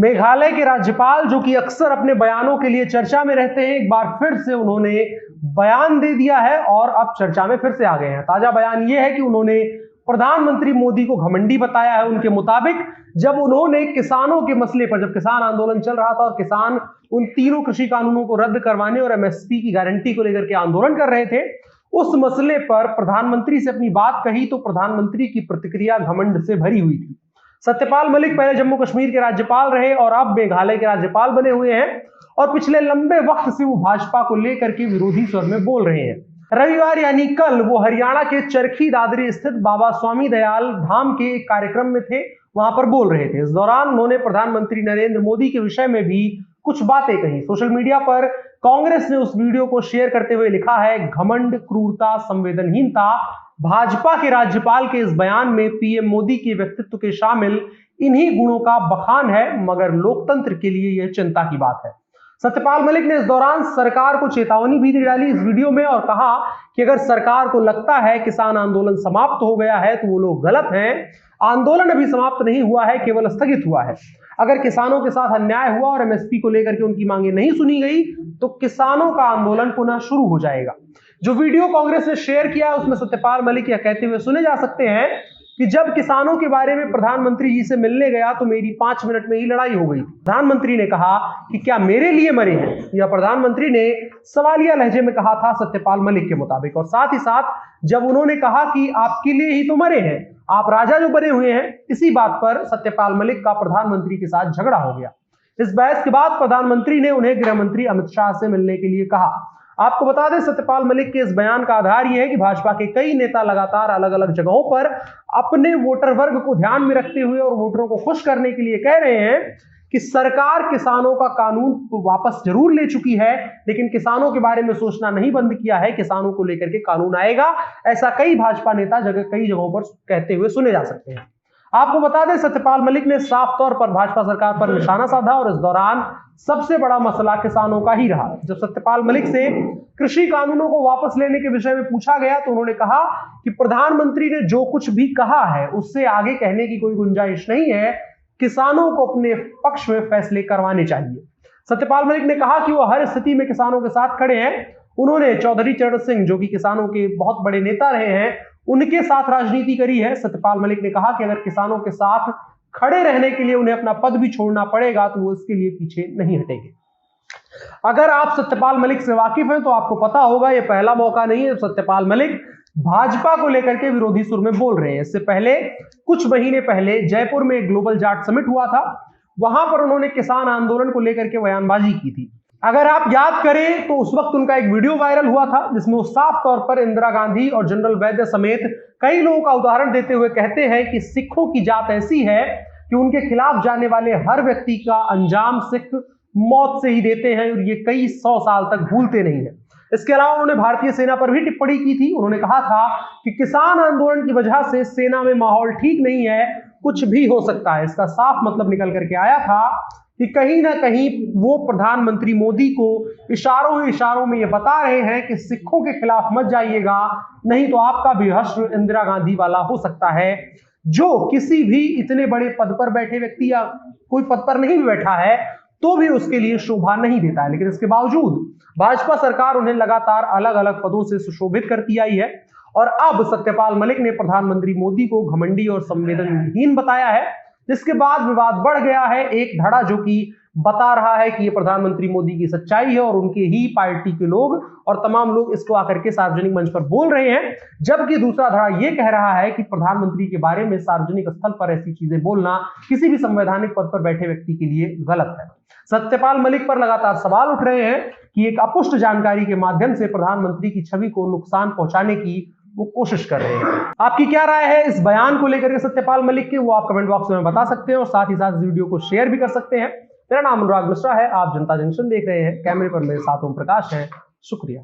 मेघालय के राज्यपाल जो कि अक्सर अपने बयानों के लिए चर्चा में रहते हैं, एक बार फिर से उन्होंने बयान दे दिया है और अब चर्चा में फिर से आ गए हैं। ताजा बयान यह है कि उन्होंने प्रधानमंत्री मोदी को घमंडी बताया है। उनके मुताबिक जब उन्होंने किसानों के मसले पर, जब किसान आंदोलन चल रहा था और किसान उन तीनों कृषि कानूनों को रद्द करवाने और एमएसपी की गारंटी को लेकर के आंदोलन कर रहे थे, उस मसले पर प्रधानमंत्री से अपनी बात कही तो प्रधानमंत्री की प्रतिक्रिया घमंड से भरी हुई थी। सत्यपाल मलिक पहले जम्मू कश्मीर के राज्यपाल रहे और अब मेघालय के राज्यपाल बने हुए हैं और पिछले लंबे वक्त से वो भाजपा को लेकर के विरोधी स्वर में बोल रहे हैं। रविवार यानी कल वो हरियाणा के चरखी दादरी स्थित बाबा स्वामी दयाल धाम के एक कार्यक्रम में थे, वहां पर बोल रहे थे। इस दौरान उन्होंने प्रधानमंत्री नरेंद्र मोदी के विषय में भी कुछ बातें कही। सोशल मीडिया पर कांग्रेस ने उस वीडियो को शेयर करते हुए लिखा है, घमंड, क्रूरता, संवेदनहीनता। भाजपा के राज्यपाल के इस बयान में पीएम मोदी के व्यक्तित्व के शामिल इन्हीं गुणों का बखान है, मगर लोकतंत्र के लिए यह चिंता की बात है। सत्यपाल मलिक ने इस दौरान सरकार को चेतावनी भी दे डाली इस वीडियो में और कहा कि अगर सरकार को लगता है किसान आंदोलन समाप्त हो गया है तो वो लोग गलत हैं। आंदोलन अभी समाप्त नहीं हुआ है, केवल स्थगित हुआ है। अगर किसानों के साथ अन्याय हुआ और एमएसपी को लेकर के उनकी मांगे नहीं सुनी गई तो किसानों का आंदोलन पुनः शुरू हो जाएगा। जो वीडियो कांग्रेस ने शेयर किया है उसमें सत्यपाल मलिक यह कहते हुए सुने जा सकते हैं कि जब किसानों के बारे में प्रधानमंत्री जी से मिलने गया तो मेरी 5 मिनट में ही लड़ाई हो गई। प्रधानमंत्री ने कहा कि क्या मेरे लिए मरे हैं, यह प्रधानमंत्री ने सवालिया लहजे में कहा था सत्यपाल मलिक के मुताबिक। और साथ ही साथ जब उन्होंने कहा कि आपके लिए ही तो मरे हैं, आप राजा जो बने हुए हैं, इसी बात पर सत्यपाल मलिक का प्रधानमंत्री के साथ झगड़ा हो गया। इस बहस के बाद प्रधानमंत्री ने उन्हें गृह मंत्री अमित शाह से मिलने के लिए कहा। आपको बता दें, सत्यपाल मलिक के इस बयान का आधार यह है कि भाजपा के कई नेता लगातार अलग अलग जगहों पर अपने वोटर वर्ग को ध्यान में रखते हुए और वोटरों को खुश करने के लिए कह रहे हैं कि सरकार किसानों का कानून वापस जरूर ले चुकी है, लेकिन किसानों के बारे में सोचना नहीं बंद किया है। किसानों को लेकर के कानून आएगा, ऐसा कई भाजपा नेता कई जगहों पर कहते हुए सुने जा सकते हैं। आपको बता दें, सत्यपाल मलिक ने साफ तौर पर भाजपा सरकार पर निशाना साधा और इस दौरान सबसे बड़ा मसला किसानों का ही रहा। जब सत्यपाल मलिक से कृषि कानूनों को वापस लेने के विषय में पूछा गया तो उन्होंने कहा कि प्रधानमंत्री ने जो कुछ भी कहा है उससे आगे कहने की कोई गुंजाइश नहीं है। किसानों को अपने पक्ष में फैसले करवाने चाहिए। सत्यपाल मलिक ने कहा कि वो हर स्थिति में किसानों के साथ खड़े हैं। उन्होंने चौधरी चरण सिंह, जो कि किसानों के बहुत बड़े नेता रहे हैं, उनके साथ राजनीति करी है। सत्यपाल मलिक ने कहा कि अगर किसानों के साथ खड़े रहने के लिए उन्हें अपना पद भी छोड़ना पड़ेगा तो वो इसके लिए पीछे नहीं हटेंगे। अगर आप सत्यपाल मलिक से वाकिफ हैं तो आपको पता होगा यह पहला मौका नहीं है सत्यपाल मलिक भाजपा को लेकर के विरोधी सुर में बोल रहे हैं। इससे पहले कुछ महीने पहले जयपुर में एक ग्लोबल जाट समिट हुआ था, वहां पर उन्होंने किसान आंदोलन को लेकर के बयानबाजी की थी। अगर आप याद करें तो उस वक्त उनका एक वीडियो वायरल हुआ था जिसमें वो साफ तौर पर इंदिरा गांधी और जनरल वैद्य समेत कई लोगों का उदाहरण देते हुए कहते हैं कि सिखों की जात ऐसी है कि उनके खिलाफ जाने वाले हर व्यक्ति का अंजाम सिख मौत से ही देते हैं और ये कई 100 साल तक भूलते नहीं है। इसके अलावा उन्होंने भारतीय सेना पर भी टिप्पणी की थी। उन्होंने कहा था कि किसान आंदोलन की वजह से सेना में माहौल ठीक नहीं है, कुछ भी हो सकता है। इसका साफ मतलब निकल करके आया था कि कहीं ना कहीं वो प्रधानमंत्री मोदी को इशारों में ये बता रहे हैं कि सिखों के खिलाफ मत जाइएगा, नहीं तो आपका भी हश्र इंदिरा गांधी वाला हो सकता है। जो किसी भी इतने बड़े पद पर बैठे व्यक्ति या कोई पद पर नहीं भी बैठा है तो भी उसके लिए शोभा नहीं देता है, लेकिन इसके बावजूद भाजपा सरकार उन्हें लगातार अलग अलग पदों से सुशोभित करती आई है। और अब सत्यपाल मलिक ने प्रधानमंत्री मोदी को घमंडी और संवेदनहीन बताया है, जिसके बाद विवाद बढ़ गया है। एक धड़ा जो कि बता रहा है कि ये प्रधानमंत्री मोदी की सच्चाई है और उनके ही पार्टी के लोग और तमाम लोग इसको आकर के सार्वजनिक मंच पर बोल रहे हैं, जबकि दूसरा धड़ा ये कह रहा है कि प्रधानमंत्री के बारे में सार्वजनिक स्थल पर ऐसी चीजें बोलना किसी भी संवैधानिक पद पर बैठे व्यक्ति के लिए गलत है। सत्यपाल मलिक पर लगातार सवाल उठ रहे हैं कि एक अपुष्ट जानकारी के माध्यम से प्रधानमंत्री की छवि को नुकसान पहुंचाने की वो कोशिश कर रहे हैं। आपकी क्या राय है इस बयान को लेकर के सत्यपाल मलिक के, वो आप कमेंट बॉक्स में बता सकते हैं और साथ ही साथ इस वीडियो को शेयर भी कर सकते हैं। मेरा नाम अनुराग मिश्रा है, आप जनता जंक्शन देख रहे हैं। कैमरे पर मेरे साथ ओम प्रकाश हैं। शुक्रिया।